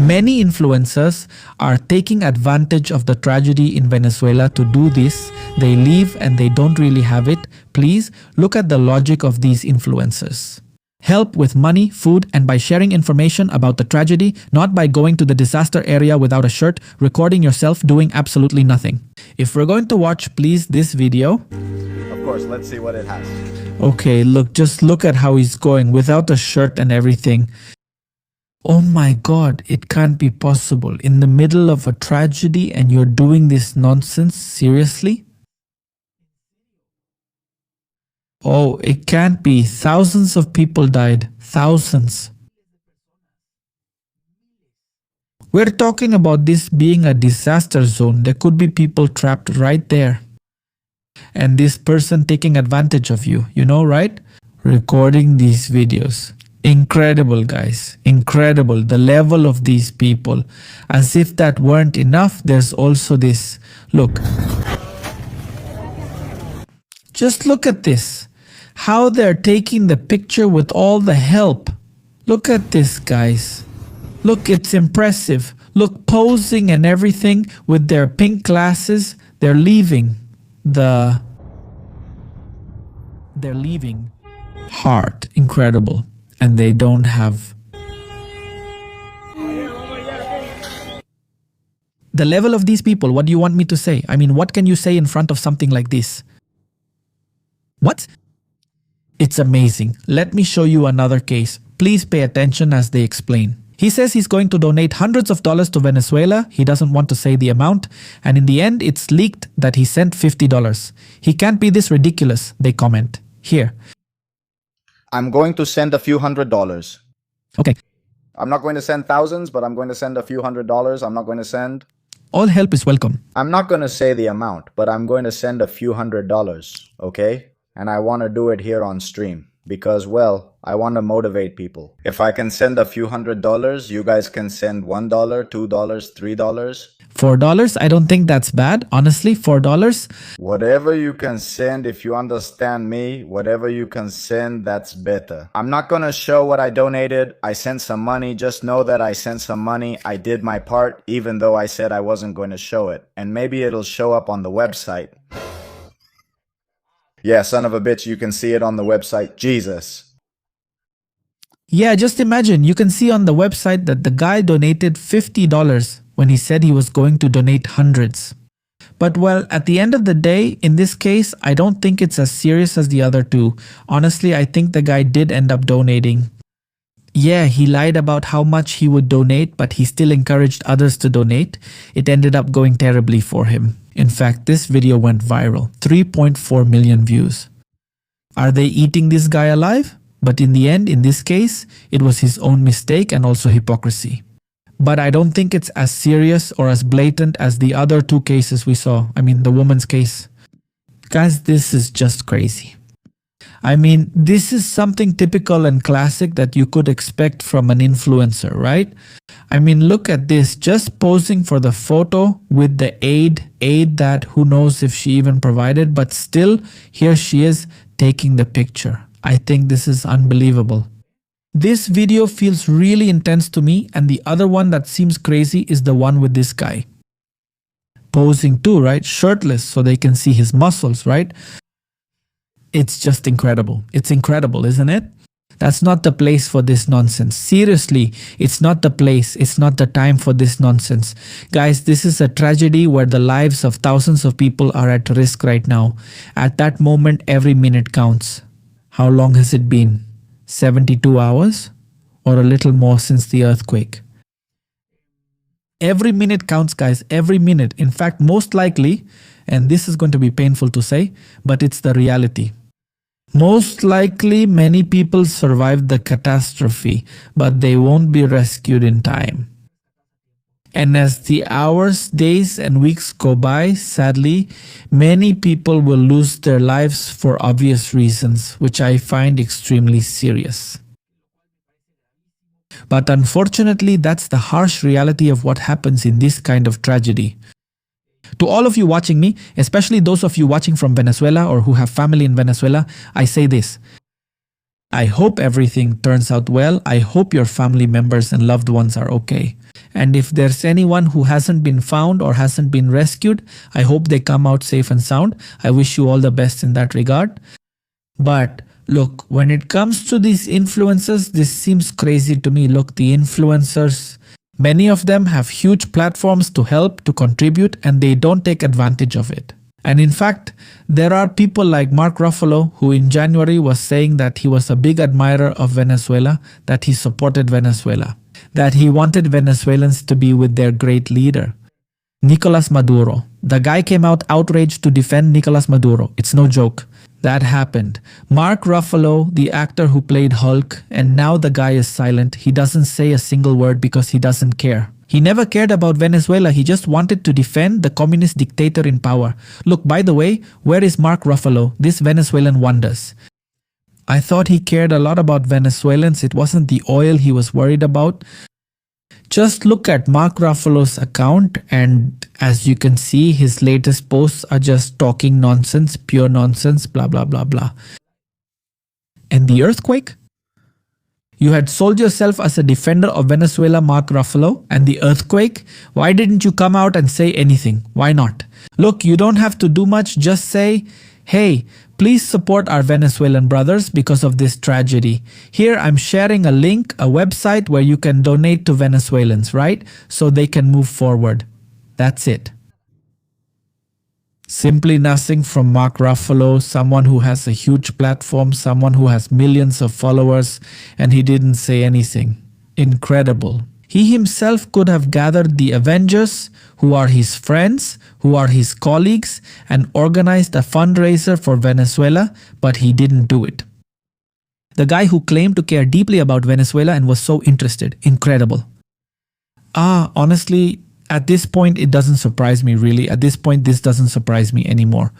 Many influencers are taking advantage of the tragedy in Venezuela to do this. They leave and they don't really have it. Please look at the logic of these influencers. Help with money, food, and by sharing information about the tragedy, not by going to the disaster area without a shirt, recording yourself doing absolutely nothing. If we're going to watch, please, this video. Of course, let's see what it has. Okay, look, just look at how he's going without a shirt and everything. Oh my God, it can't be possible. In the middle of a tragedy and you're doing this nonsense? Seriously? Oh, it can't be. Thousands of people died. Thousands. We're talking about this being a disaster zone. There could be people trapped right there. And this person taking advantage of you, you know, right? Recording these videos. Incredible, guys. Incredible. The level of these people. As if that weren't enough, there's also this. Look. Just look at this. How they're taking the picture with all the help. Look at this, guys. Look, it's impressive. Look, posing and everything with their pink glasses. They're leaving heart. Incredible. And they don't have the level of these people. What do you want me to say? I mean, what can you say in front of something like this? What? It's amazing. Let me show you another case. Please pay attention as they explain. He says he's going to donate hundreds of dollars to Venezuela. He doesn't want to say the amount. And in the end, it's leaked that he sent $50. He can't be this ridiculous, they comment. Here. I'm going to send a few $100s. Okay. I'm not going to send thousands, but I'm going to send a few $100s. I'm not going to send... All help is welcome. I'm not going to say the amount, but I'm going to send a few $100, okay? And I want to do it here on stream because, well, I want to motivate people. If I can send a few $100, you guys can send $1, $2, $3. $4, I don't think that's bad. Honestly, $4. Whatever you can send, if you understand me, whatever you can send, that's better. I'm not going to show what I donated. I sent some money. Just know that I sent some money. I did my part, even though I said I wasn't going to show it. And maybe it'll show up on the website. Yeah, son of a bitch, you can see it on the website. Jesus. Yeah, just imagine. You can see on the website that the guy donated $50 when he said he was going to donate hundreds. But well, at the end of the day, in this case, I don't think it's as serious as the other two. Honestly, I think the guy did end up donating. Yeah, he lied about how much he would donate, but he still encouraged others to donate. It ended up going terribly for him. In fact, this video went viral, 3.4 million views. Are they eating this guy alive? But in the end, in this case, it was his own mistake and also hypocrisy. But I don't think it's as serious or as blatant as the other two cases we saw. I mean, the woman's case. Guys, this is just crazy. I mean, this is something typical and classic that you could expect from an influencer, right? I mean, look at this, just posing for the photo with the aid that who knows if she even provided, but still, here she is taking the picture. I think this is unbelievable. This video feels really intense to me, and the other one that seems crazy is the one with this guy. Posing too, right? Shirtless so they can see his muscles, right? It's just incredible. It's incredible, isn't it? That's not the place for this nonsense. Seriously, it's not the place. It's not the time for this nonsense. Guys, this is a tragedy where the lives of thousands of people are at risk right now. At that moment, every minute counts. How long has it been? 72 hours? Or a little more since the earthquake? Every minute counts, guys. Every minute. In fact, most likely, and this is going to be painful to say, but it's the reality. Most likely, many people survived the catastrophe, but they won't be rescued in time. And as the hours, days, and weeks go by, sadly, many people will lose their lives for obvious reasons, which I find extremely serious. But unfortunately, that's the harsh reality of what happens in this kind of tragedy. To all of you watching me, especially those of you watching from Venezuela or who have family in Venezuela, I say this. I hope everything turns out well. I hope your family members and loved ones are okay. And if there's anyone who hasn't been found or hasn't been rescued, I hope they come out safe and sound. I wish you all the best in that regard. But look, when it comes to these influencers, this seems crazy to me. Look, the influencers, many of them have huge platforms to help, to contribute, and they don't take advantage of it. And in fact, there are people like Mark Ruffalo who in January was saying that he was a big admirer of Venezuela, that he supported Venezuela, that he wanted Venezuelans to be with their great leader, Nicolas Maduro. The guy came out outraged to defend Nicolas Maduro. It's no joke. That happened. Mark Ruffalo, the actor who played Hulk, and now the guy is silent. He doesn't say a single word because he doesn't care. He never cared about Venezuela. He just wanted to defend the communist dictator in power. Look, by the way, where is Mark Ruffalo, this Venezuelan wonders? I thought he cared a lot about Venezuelans. It wasn't the oil he was worried about. Just look at Mark Ruffalo's account, and as you can see, his latest posts are just talking nonsense, pure nonsense, blah, blah, blah, blah. And the earthquake? You had sold yourself as a defender of Venezuela, Mark Ruffalo, and the earthquake? Why didn't you come out and say anything? Why not? Look, you don't have to do much, just say, hey, please support our Venezuelan brothers because of this tragedy. Here I'm sharing a link, a website where you can donate to Venezuelans, right? So they can move forward. That's it. Simply nothing from Mark Ruffalo, someone who has a huge platform, someone who has millions of followers, and he didn't say anything. Incredible. He himself could have gathered the Avengers, who are his friends, who are his colleagues, and organized a fundraiser for Venezuela, but he didn't do it. The guy who claimed to care deeply about Venezuela and was so interested. Incredible. Honestly, at this point, it doesn't surprise me really. At this point, this doesn't surprise me anymore.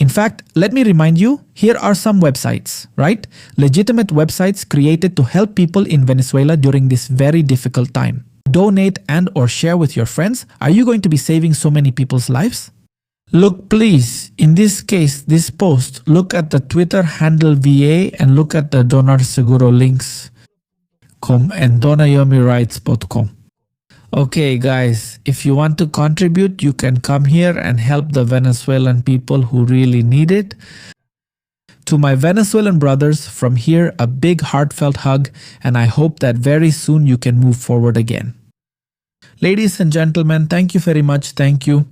In fact, let me remind you, here are some websites, right? Legitimate websites created to help people in Venezuela during this very difficult time. Donate and or share with your friends. Are you going to be saving so many people's lives? Look, please, in this case, this post, look at the Twitter handle VA and look at the Donar Seguro links and donayomirights.com. Okay guys, if you want to contribute, you can come here and help the Venezuelan people who really need it. To my Venezuelan brothers, from here a big heartfelt hug, and I hope that very soon you can move forward again. Ladies and gentlemen, thank you very much. Thank you.